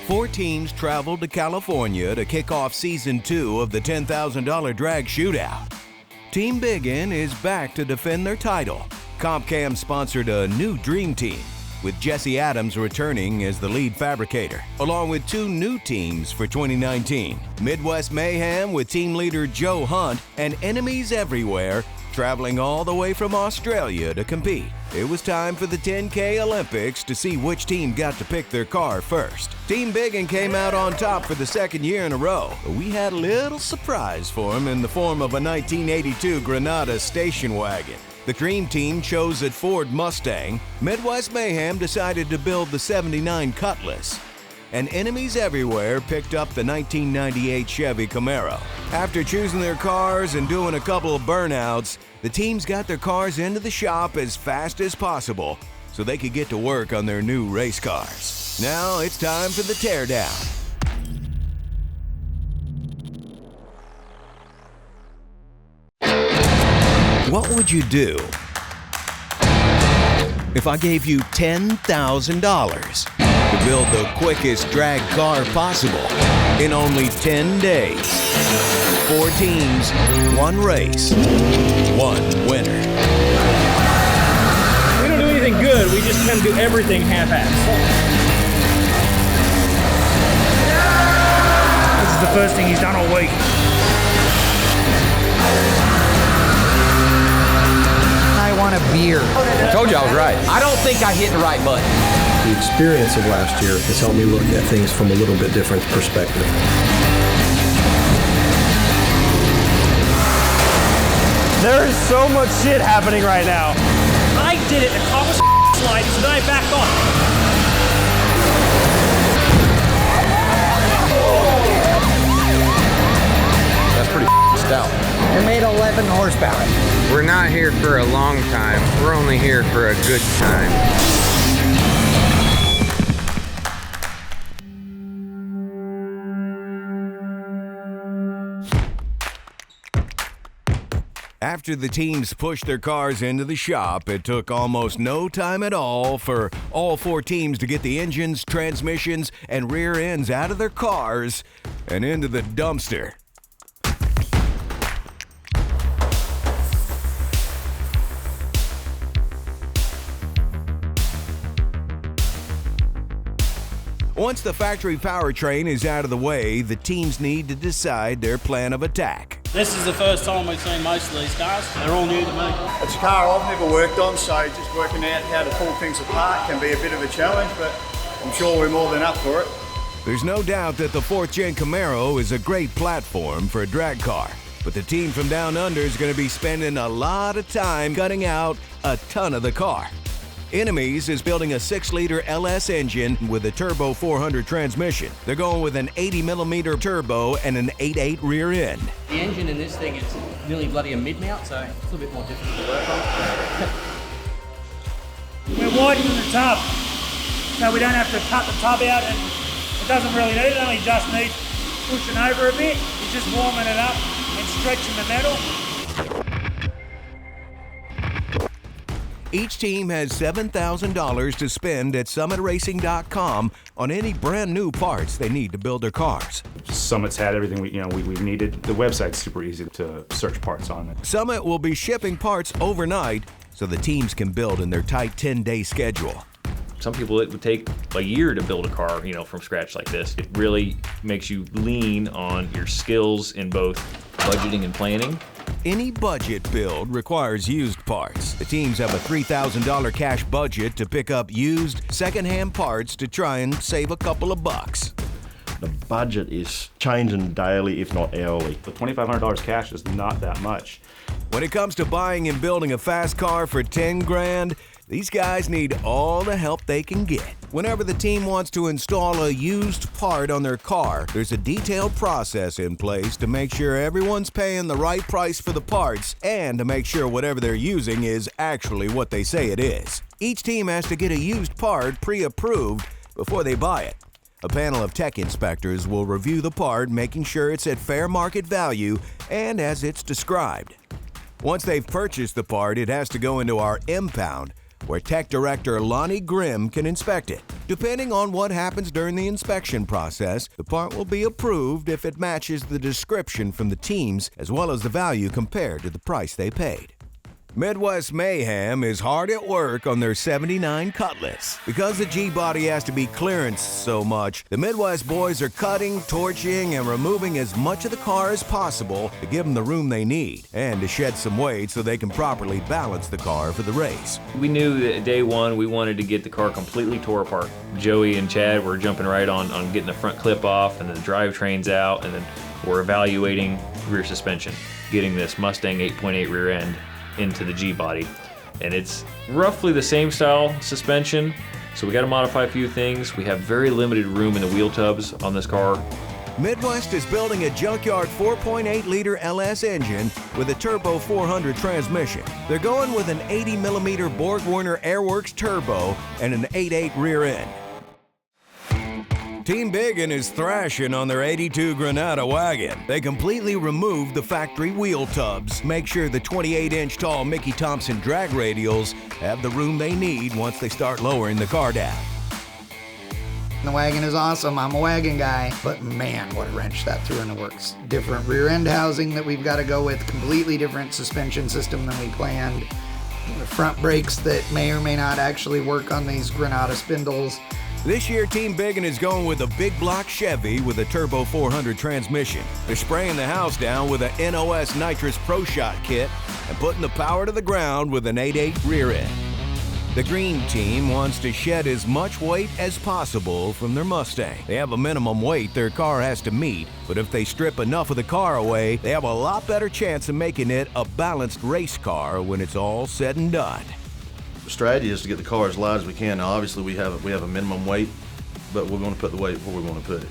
4 teams traveled to California to kick off Season 2 of the $10,000 drag shootout. Team Bigun is back to defend their title. CompCam sponsored a new dream team, with Jesse Adams returning as the lead fabricator, along with 2 new teams for 2019. Midwest Mayhem with team leader Joe Hunt and Enemies Everywhere traveling all the way from Australia to compete. It was time for the 10K Olympics to see which team got to pick their car first. Team Bigun came out on top for the 2nd year in a row, but we had a little surprise for them in the form of a 1982 Granada station wagon. The Dream Team chose a Ford Mustang. Midwest Mayhem decided to build the '79 Cutlass. And Enemies Everywhere picked up the 1998 Chevy Camaro. After choosing their cars and doing a couple of burnouts, the teams got their cars into the shop as fast as possible so they could get to work on their new race cars. Now it's time for the teardown. What would you do if I gave you $10,000 to build the quickest drag car possible in only 10 days? 4 teams, 1 race, 1 winner. We don't do anything good, we just kind of do everything half-assed. This is the first thing he's done all week. I want a beer. I told you I was right. I don't think I hit the right button. The experience of last year has helped me look at things from a little bit different perspective. There is so much shit happening right now. I did it, the car was sliding, so then I backed off. That's pretty stout. It made 11 horsepower. We're not here for a long time. We're only here for a good time. After the teams pushed their cars into the shop, it took almost no time at all for all 4 teams to get the engines, transmissions, and rear ends out of their cars and into the dumpster. Once the factory powertrain is out of the way, the teams need to decide their plan of attack. This is the first time we've seen most of these cars. They're all new to me. It's a car I've never worked on, so just working out how to pull things apart can be a bit of a challenge, but I'm sure we're more than up for it. There's no doubt that the 4th Gen Camaro is a great platform for a drag car, but the team from Down Under is going to be spending a lot of time cutting out a ton of the car. Enemies is building a 6-liter LS engine with a turbo 400 transmission. They're going with an 80mm turbo and an 8.8 rear end. The engine in this thing is nearly bloody a mid-mount, so it's a little bit more difficult to work on. We're widening the tub, so we don't have to cut the tub out, and it doesn't really need it, only just needs pushing over a bit. You're just warming it up and stretching the metal. Each team has $7,000 to spend at summitracing.com on any brand new parts they need to build their cars. Summit's had everything we've needed. The website's super easy to search parts on it. Summit will be shipping parts overnight so the teams can build in their tight 10-day schedule. Some people, it would take a year to build a car, from scratch like this. It really makes you lean on your skills in both budgeting and planning. Any budget build requires used parts. The teams have a $3,000 cash budget to pick up used, secondhand parts to try and save a couple of bucks. The budget is changing daily, if not hourly. The $2,500 cash is not that much. When it comes to buying and building a fast car for 10 grand, these guys need all the help they can get. Whenever the team wants to install a used part on their car, there's a detailed process in place to make sure everyone's paying the right price for the parts and to make sure whatever they're using is actually what they say it is. Each team has to get a used part pre-approved before they buy it. A panel of tech inspectors will review the part, making sure it's at fair market value and as it's described. Once they've purchased the part, it has to go into our impound, where Tech Director Lonnie Grimm can inspect it. Depending on what happens during the inspection process, the part will be approved if it matches the description from the teams as well as the value compared to the price they paid. Midwest Mayhem is hard at work on their 79 Cutlass. Because the G-body has to be clearanced so much, the Midwest boys are cutting, torching, and removing as much of the car as possible to give them the room they need and to shed some weight so they can properly balance the car for the race. We knew that day one we wanted to get the car completely tore apart. Joey and Chad were jumping right on getting the front clip off and the drivetrains out, and then we're evaluating rear suspension, getting this Mustang 8.8 rear end into the G-body. And it's roughly the same style suspension, so we got to modify a few things. We have very limited room in the wheel tubs on this car. Midwest is building a junkyard 4.8-liter LS engine with a turbo 400 transmission. They're going with an 80mm Borg-Warner Airworks turbo and an 8.8 rear end. Team Bigun is thrashing on their 82 Granada wagon. They completely removed the factory wheel tubs, make sure the 28-inch tall Mickey Thompson drag radials have the room they need once they start lowering the car down. The wagon is awesome. I'm a wagon guy, but man, what a wrench that threw in the works. Different rear end housing that we've got to go with, completely different suspension system than we planned. The front brakes that may or may not actually work on these Granada spindles. This year, Team Bigun is going with a big block Chevy with a turbo 400 transmission. They're spraying the house down with a NOS Nitrous Pro Shot kit and putting the power to the ground with an 8.8 rear end. The green team wants to shed as much weight as possible from their Mustang. They have a minimum weight their car has to meet, but if they strip enough of the car away, they have a lot better chance of making it a balanced race car when it's all said and done. The strategy is to get the car as light as we can. Now, obviously, we have a minimum weight, but we're going to put the weight where we want to put it.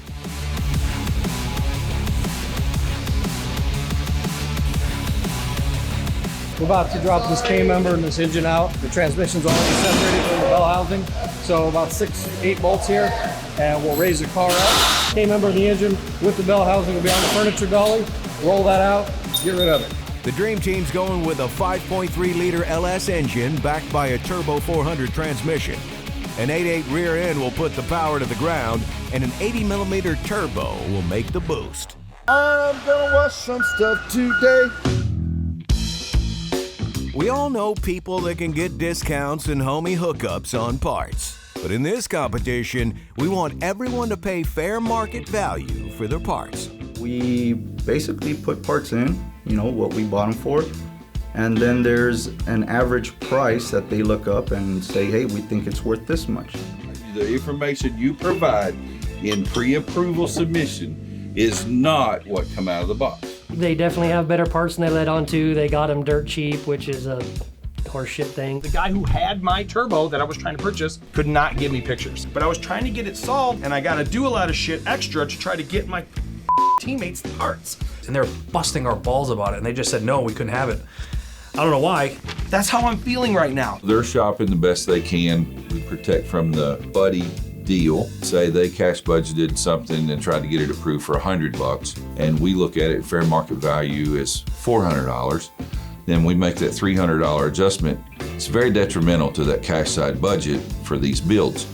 We're about to drop this K-member and this engine out. The transmission's already separated from the bell housing, so about 6-8 bolts here, and we'll raise the car up. K-member and the engine with the bell housing will be on the furniture dolly. Roll that out, get rid of it. The Dream Team's going with a 5.3-liter LS engine backed by a turbo 400 transmission. An 8.8 rear end will put the power to the ground, and an 80mm turbo will make the boost. I'm gonna watch some stuff today. We all know people that can get discounts and homie hookups on parts. But in this competition, we want everyone to pay fair market value for their parts. We basically put parts in, you know, what we bought them for, and then there's an average price that they look up and say, hey, we think it's worth this much. The information you provide in pre-approval submission is not what come out of the box. They definitely have better parts than they let on to. They got them dirt cheap, which is a horseshit thing. The guy who had my turbo that I was trying to purchase could not give me pictures. But I was trying to get it solved, and I got to do a lot of shit extra to try to get my teammates the parts. And they were busting our balls about it, and they just said, no, we couldn't have it. I don't know why. That's how I'm feeling right now. They're shopping the best they can. We protect from the buddy deal. Say they cash budgeted something and tried to get it approved for $100, and we look at it fair market value as $400. Then we make that $300 adjustment. It's very detrimental to that cash side budget for these builds.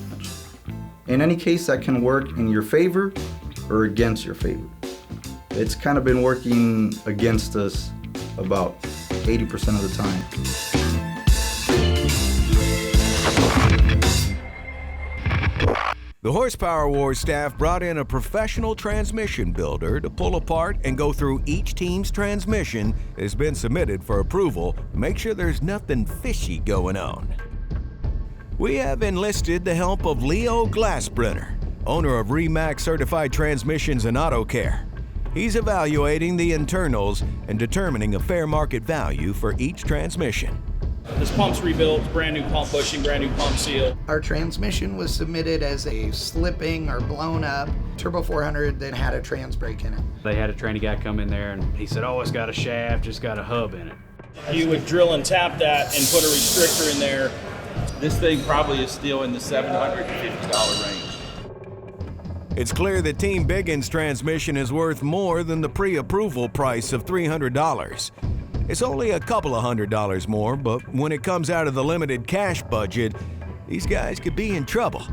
In any case, that can work in your favor or against your favor. It's kind of been working against us about 80% of the time. The Horsepower Wars staff brought in a professional transmission builder to pull apart and go through each team's transmission that has been submitted for approval to make sure there's nothing fishy going on. We have enlisted the help of Leo Glassbrenner, owner of Remax Certified Transmissions and Auto Care. He's evaluating the internals and determining a fair market value for each transmission. This pump's rebuilt, brand new pump bushing, brand new pump seal. Our transmission was submitted as a slipping or blown up Turbo 400 that had a trans brake in it. They had a training guy come in there and he said, oh, it's got a shaft, it's got a hub in it. You would drill and tap that and put a restrictor in there. This thing probably is still in the $750 range. It's clear that Team Bigun's transmission is worth more than the pre-approval price of $300. It's only a couple of $100 more, but when it comes out of the limited cash budget, these guys could be in trouble.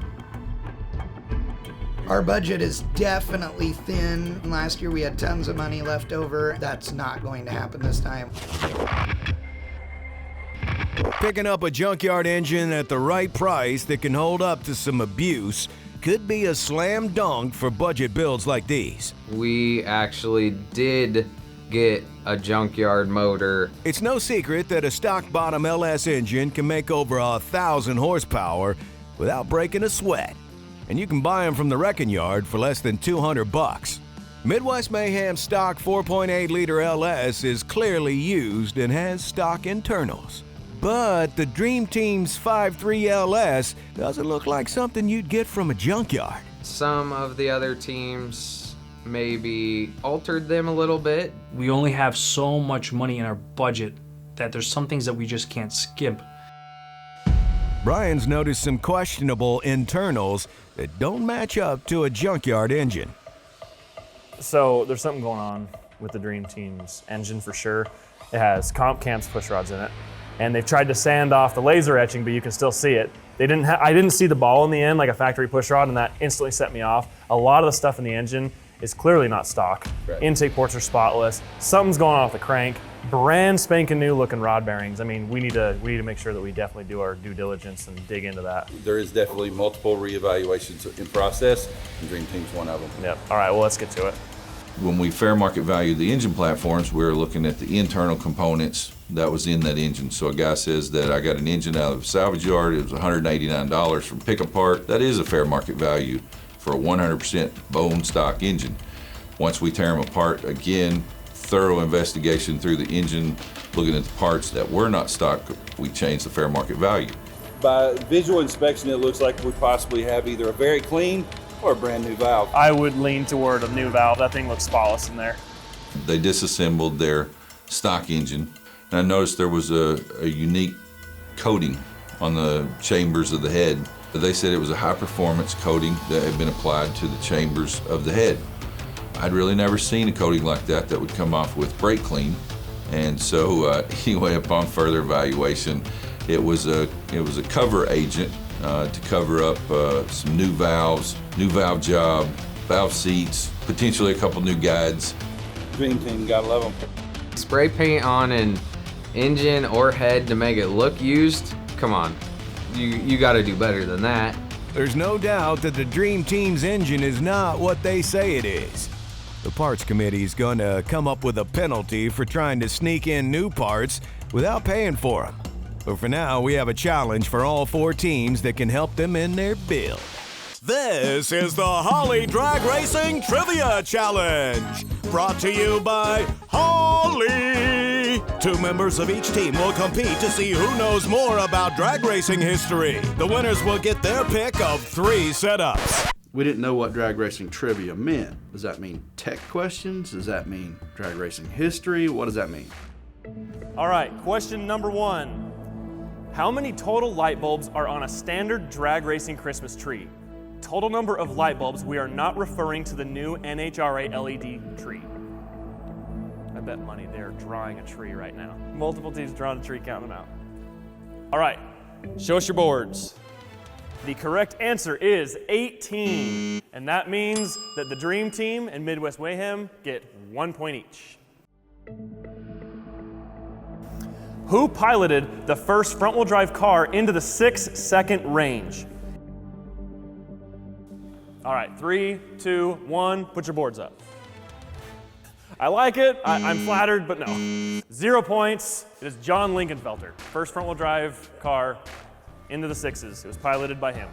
Our budget is definitely thin. Last year we had tons of money left over. That's not going to happen this time. Picking up a junkyard engine at the right price that can hold up to some abuse could be a slam dunk for budget builds like these. We actually did get a junkyard motor. It's no secret that a stock bottom LS engine can make over 1,000 horsepower without breaking a sweat. And you can buy them from the wrecking yard for less than $200. Midwest Mayhem's stock 4.8 liter LS is clearly used and has stock internals. But the Dream Team's 5.3 LS doesn't look like something you'd get from a junkyard. Some of the other teams maybe altered them a little bit. We only have so much money in our budget that there's some things that we just can't skimp. Brian's noticed some questionable internals that don't match up to a junkyard engine. So there's something going on with the Dream Team's engine for sure. It has comp camps push rods in it, and they've tried to sand off the laser etching, but you can still see it. I didn't see the ball in the end like a factory push rod, and that instantly set me off. A lot of the stuff in the engine is clearly not stock. Right. Intake ports are spotless. Something's going on with the crank. Brand spanking new looking rod bearings. I mean, we need to make sure that we definitely do our due diligence and dig into that. There is definitely multiple reevaluations in process, and Dream Team's one of them. Yep. All right, well, let's get to it. When we fair market value the engine platforms, we're looking at the internal components that was in that engine. So a guy says that I got an engine out of a salvage yard, it was $189 from pick apart. That is a fair market value for a 100% bone stock engine. Once we tear them apart, again, thorough investigation through the engine, looking at the parts that were not stock, we change the fair market value. By visual inspection, it looks like we possibly have either a very clean or a brand new valve. I would lean toward a new valve. That thing looks spotless in there. They disassembled their stock engine, and I noticed there was a unique coating on the chambers of the head. They said it was a high-performance coating that had been applied to the chambers of the head. I'd really never seen a coating like that would come off with brake clean, and so anyway, upon further evaluation, it was a cover agent to cover up some new valves, new valve job, valve seats, potentially a couple new guides. Dream Team, gotta love them. Spray paint on an engine or head to make it look used? Come on, you gotta do better than that. There's no doubt that the Dream Team's engine is not what they say it is. The parts committee is going to come up with a penalty for trying to sneak in new parts without paying for them. But for now, we have a challenge for all 4 teams that can help them in their build. This is the Holly Drag Racing Trivia Challenge, brought to you by Holly. 2 members of each team will compete to see who knows more about drag racing history. The winners will get their pick of 3 setups. We didn't know what drag racing trivia meant. Does that mean tech questions? Does that mean drag racing history? What does that mean? All right, question number 1. How many total light bulbs are on a standard drag racing Christmas tree? Total number of light bulbs, we are not referring to the new NHRA LED tree. I bet money they're drawing a tree right now. Multiple teams drawing a tree, counting them out. All right, show us your boards. The correct answer is 18, and that means that the Dream Team and Midwest Mayhem get 1 point each. Who piloted the first front-wheel drive car into the 6-second range? All right, 3, 2, 1, put your boards up. I like it, I'm flattered, but no. 0 points, it is John Linkenfelter. First front-wheel drive car into the 6s. It was piloted by him.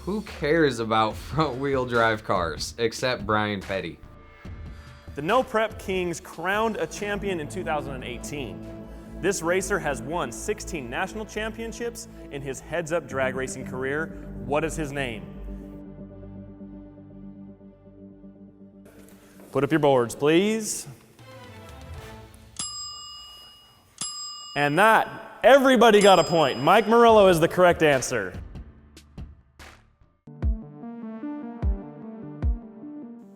Who cares about front-wheel drive cars except Brian Petty? The No Prep Kings crowned a champion in 2018. This racer has won 16 national championships in his heads-up drag racing career. What is his name? Put up your boards, please. And that, everybody got a point. Mike Murillo is the correct answer.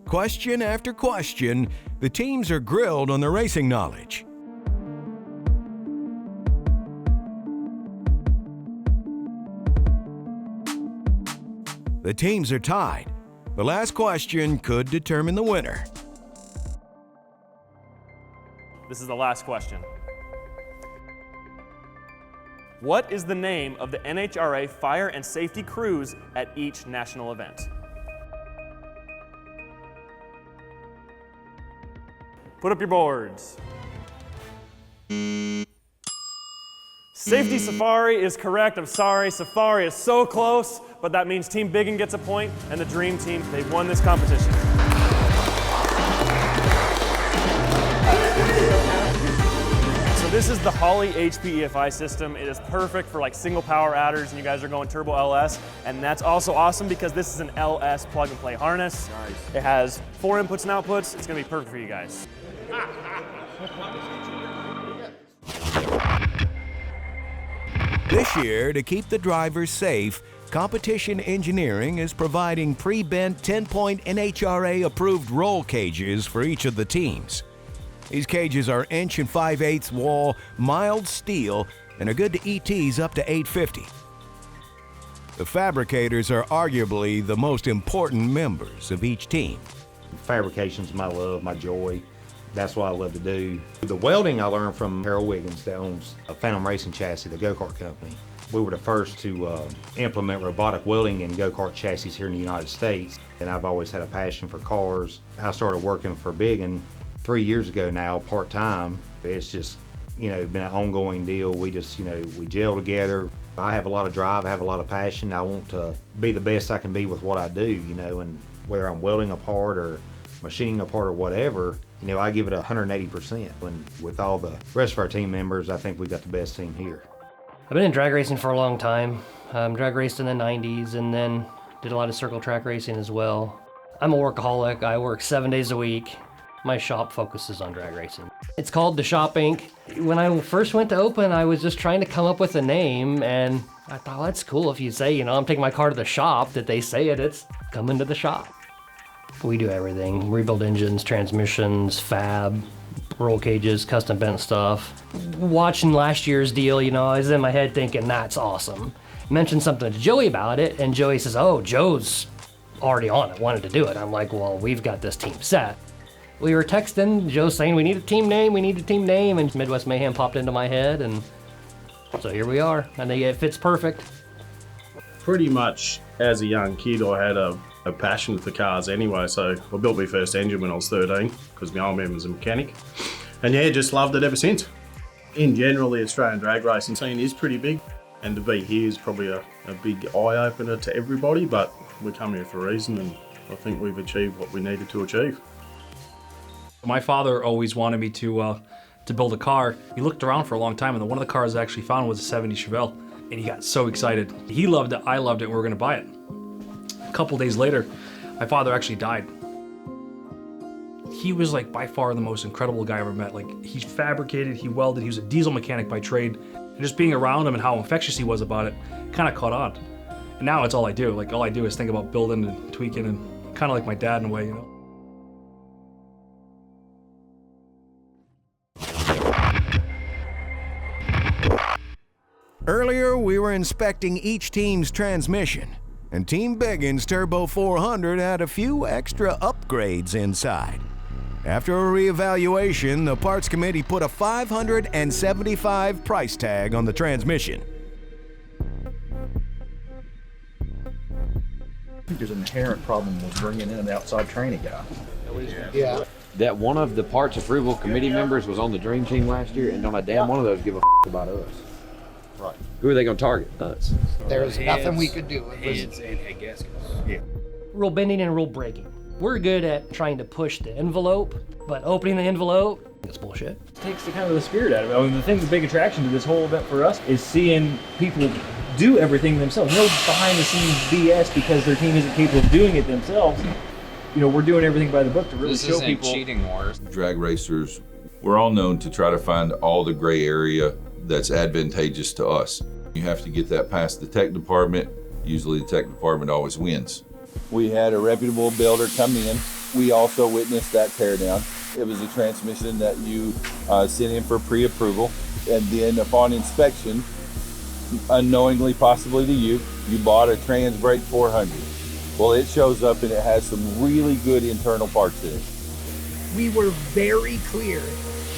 Question after question, the teams are grilled on their racing knowledge. The teams are tied. The last question could determine the winner. This is the last question. What is the name of the NHRA fire and safety crews at each national event? Put up your boards. Safety Safari is correct. I'm sorry, Safari is so close, but that means Team Bigun gets a point, and the Dream Team, they've won this competition. So this is the Holley HP EFI system. It is perfect for like single power adders, and you guys are going turbo LS, and that's also awesome because this is an LS plug and play harness. Nice. It has 4 inputs and outputs. It's gonna be perfect for you guys. This year, to keep the drivers safe, Competition Engineering is providing pre-bent 10-point NHRA-approved roll cages for each of the teams. These cages are 1 5/8" wall, mild steel, and are good to ETs up to 850. The fabricators are arguably the most important members of each team. Fabrication's my love, my joy. That's what I love to do. The welding I learned from Harold Wiggins that owns a Phantom Racing Chassis, the go-kart company. We were the first to implement robotic welding in go-kart chassis here in the United States. And I've always had a passion for cars. I started working for Bigun 3 years ago now, part-time. It's just, been an ongoing deal. We just, we gel together. I have a lot of drive, I have a lot of passion. I want to be the best I can be with what I do, and whether I'm welding a part or machining a part or whatever, I give it 180%. And with all the rest of our team members, I think we've got the best team here. I've been in drag racing for a long time. Drag raced in the 90s and then did a lot of circle track racing as well. I'm a workaholic. I work 7 days a week. My shop focuses on drag racing. It's called The Shop Inc. When I first went to open, I was just trying to come up with a name, and I thought, well, that's cool if you say, I'm taking my car to the shop, that they say it's coming to the shop. We do everything. Rebuild engines, transmissions, fab, roll cages, custom bent stuff. Watching last year's deal, I was in my head thinking, that's awesome. Mentioned something to Joey about it, and Joey says, oh, Joe's already on it, wanted to do it. I'm like, well, we've got this team set. We were texting, Joe saying, we need a team name, and Midwest Mayhem popped into my head, and so here we are. I think it fits perfect. Pretty much as a young kid, I had a passion for cars anyway, so I built my first engine when I was 13 because my old man was a mechanic, and just loved it ever since. In general, the Australian drag racing scene is pretty big, and to be here is probably a big eye-opener to everybody, but we come here for a reason, and I think we've achieved what we needed to achieve. My father always wanted me to build a car. He looked around for a long time, and one of the cars I actually found was a 70 Chevelle, and he got so excited. He loved it, I loved it, and we were gonna buy it. A couple days later, my father actually died. He was by far the most incredible guy I ever met. He fabricated, he welded, he was a diesel mechanic by trade. And just being around him and how infectious he was about it kind of caught on. And now it's all I do. All I do is think about building and tweaking, and kind of like my dad in a way, Earlier, we were inspecting each team's transmission, and Team Bigun's Turbo 400 had a few extra upgrades inside. After a reevaluation, the parts committee put a $575 price tag on the transmission. I think there's an inherent problem with bringing in an outside training guy. Yeah. That one of the parts approval committee members was on the Dream Team last year, and don't a damn one of those give a about us. Right. Who are they going to target? Us. There's nothing we could do. Heads and head gaskets. Yeah. Rule bending and rule breaking. We're good at trying to push the envelope, but opening the envelope, it's bullshit. It takes the kind of the spirit out of it. I mean, the thing, the big attraction to this whole event for us is seeing people do everything themselves. No behind the scenes BS because their team isn't capable of doing it themselves. We're doing everything by the book to really show people. This isn't cheating wars. Drag racers, we're all known to try to find all the gray area that's advantageous to us. You have to get that past the tech department. Usually the tech department always wins. We had a reputable builder come in. We also witnessed that teardown. It was a transmission that you sent in for pre-approval, and then upon inspection, unknowingly possibly to you, you bought a Trans Brake 400. Well, it shows up and it has some really good internal parts in it. We were very clear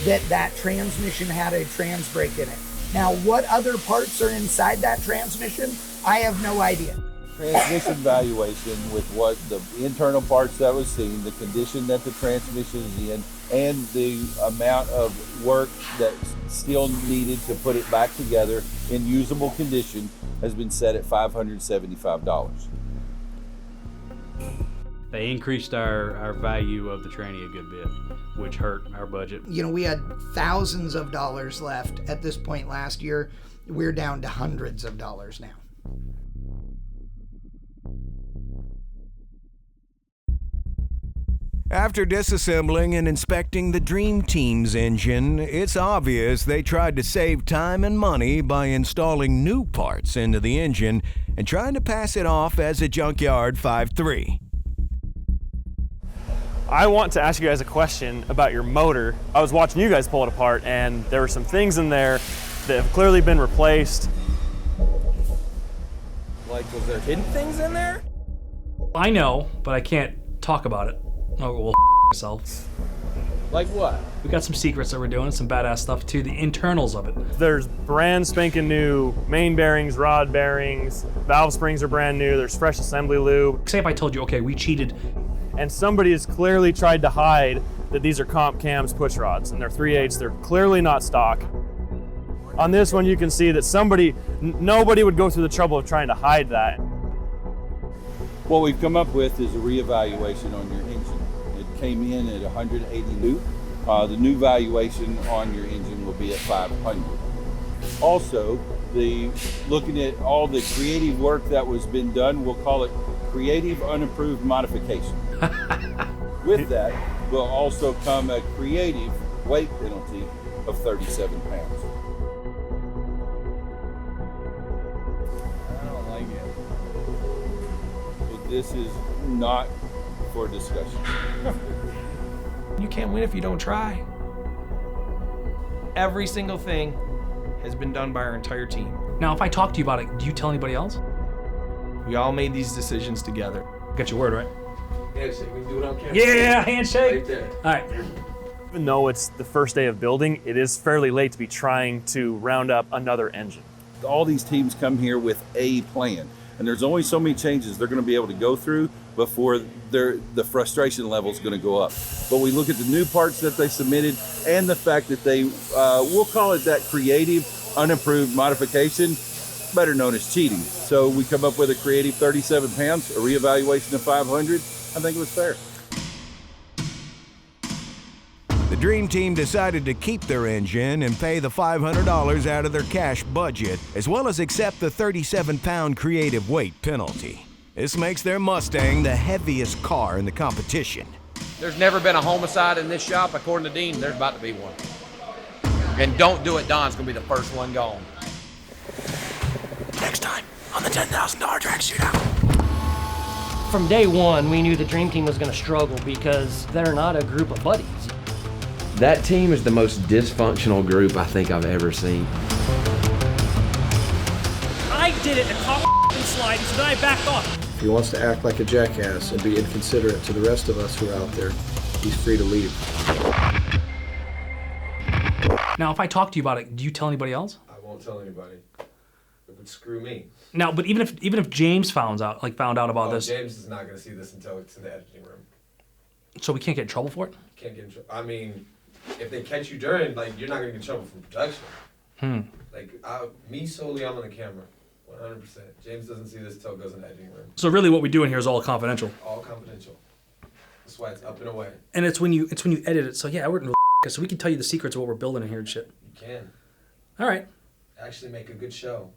that that transmission had a trans brake in it. Now, what other parts are inside that transmission? I have no idea. Transmission valuation with what the internal parts that was seen, the condition that the transmission is in, and the amount of work that's still needed to put it back together in usable condition has been set at $575. They increased our value of the tranny a good bit, which hurt our budget. You know, we had thousands of dollars left at this point last year. We're down to hundreds of dollars now. After disassembling and inspecting the Dream Team's engine, it's obvious they tried to save time and money by installing new parts into the engine and trying to pass it off as a junkyard 5.3. I want to ask you guys a question about your motor. I was watching you guys pull it apart, and there were some things in there that have clearly been replaced. Like, was there hidden things in there? I know, but I can't talk about it. Oh, well, ourselves. Like what? We got some secrets that we're doing, some badass stuff too, the internals of it. There's brand spanking new main bearings, rod bearings, valve springs are brand new, there's fresh assembly lube. Say if I told you, okay, we cheated. And somebody has clearly tried to hide that these are comp cams push rods, and they're 3/8, they're clearly not stock. On this one, you can see that nobody would go through the trouble of trying to hide that. What we've come up with is a reevaluation on your engine. It came in at 180 new. The new valuation on your engine will be at 500. Also, looking at all the creative work that was been done, we'll call it creative unapproved modification. With that will also come a creative weight penalty of 37 pounds. I don't like it. But this is not for discussion. You can't win if you don't try. Every single thing has been done by our entire team. Now, if I talk to you about it, do you tell anybody else? We all made these decisions together. Got your word, right? Handshake, we can do it on camera. Yeah, handshake. Right there. All right. Even though it's the first day of building, it is fairly late to be trying to round up another engine. All these teams come here with a plan, and there's only so many changes they're going to be able to go through before the frustration level is going to go up. But we look at the new parts that they submitted and the fact that they, we'll call it that creative, unapproved modification, better known as cheating. So we come up with a creative 37 pounds, a reevaluation of 500. I think it was fair. The Dream Team decided to keep their engine and pay the $500 out of their cash budget, as well as accept the 37-pound creative weight penalty. This makes their Mustang the heaviest car in the competition. There's never been a homicide in this shop. According to Dean, there's about to be one. And Don't Do It Don's gonna be the first one gone. Next time on the $10,000 drag shootout. From day one, we knew the Dream Team was going to struggle because they're not a group of buddies. That team is the most dysfunctional group I think I've ever seen. I did it and caught and slide, so then I backed off. If he wants to act like a jackass and be inconsiderate to the rest of us who are out there, he's free to leave. Now, if I talk to you about it, do you tell anybody else? I won't tell anybody. It would screw me. Now, but even if James found out about this, James is not going to see this until it's in the editing room. So we can't get in trouble for it? Can't get in trouble. I mean, if they catch you during, like, you're not going to get in trouble for production. Like, me solely, I'm on the camera, 100%. James doesn't see this until it goes in the editing room. So really, what we do in here is all confidential. All confidential. That's why it's up and away. And it's when you edit it. So yeah, we're in so we can tell you the secrets of what we're building in here and shit. You can. All right. Actually, make a good show.